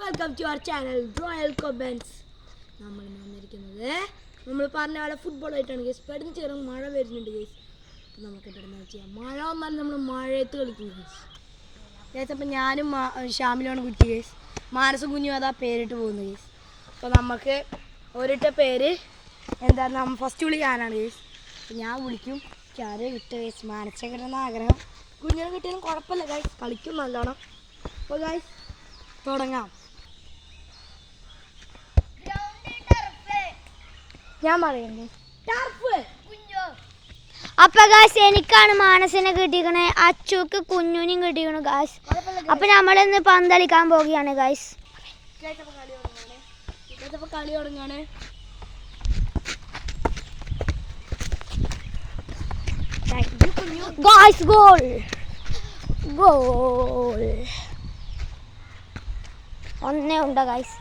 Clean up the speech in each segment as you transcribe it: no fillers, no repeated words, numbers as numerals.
Welcome to our channel royal comments. നമ്മൾ വന്നിരിക്കുന്നത് നമ്മൾ പറഞ്ഞ പോലെ ഫുട്ബോളായിട്ടാണ് ഗൈസ്. പെടുന്ന ചെറിയ മഴ വരുന്നുണ്ട് ഗൈസ്. അപ്പോൾ നമുക്ക് പെട്ടെന്ന് ചെയ്യാം. മഴ വന്നാൽ നമ്മൾ മഴയത്ത് കളിക്കും ഗൈസ്. അപ്പം ഞാനും ഷാമിലാണ് കുറ്റി ഗൈസ്. മാനസും കുഞ്ഞും അതാ പേരിട്ട് പോകുന്നത് ഗൈസ്. അപ്പോൾ നമുക്ക് ഒരിട്ട പേര് എന്താണ് നമ്മൾ ഫസ്റ്റ് വിളിക്കാനാണ് ഗൈസ്. അപ്പോൾ ഞാൻ വിളിക്കും. ആരെ കിട്ടുക ഗൈസ്. മാനസ കിട്ടുന്ന ആഗ്രഹം. കുഞ്ഞിനെ കിട്ടിയാലും കുഴപ്പമില്ല ഗൈസ്, കളിക്കും നല്ലോണം. അപ്പോൾ ഗൈസ് തുടങ്ങാം. ഞാൻ പറയുന്നത് അപ്പൊ ഗായ്സ് എനിക്കാണ് മാനസിനെ കിട്ടിക്കണേ, അച്ചുക്ക് കുഞ്ഞുനും കിട്ടിക്കണു ഗായ്സ്. അപ്പൊ നമ്മളിന്ന് പന്തളിക്കാൻ പോവുകയാണ് ഗായ്സ്. കളി തുടങ്ങാണ്. ഗായ്സ് ഗോൾ ഗോൾ ഒന്നേ ഉണ്ടോ ഗായ്സ്.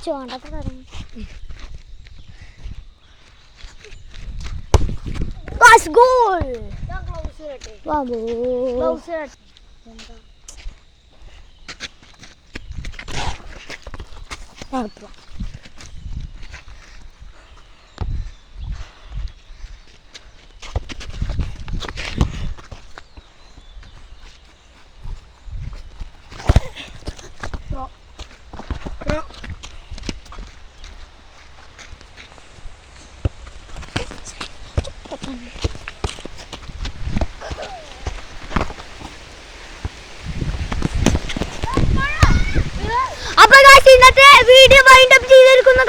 ചോണ്ടൊക്കെ തുടങ്ങി ഗായ്സ് ഗോൾ. അപ്പൊ ഗായ്സ് ഇന്നത്തെ വീഡിയോ വൈൻഡ് അപ്പ് ചെയ്തിരിക്കുന്നു.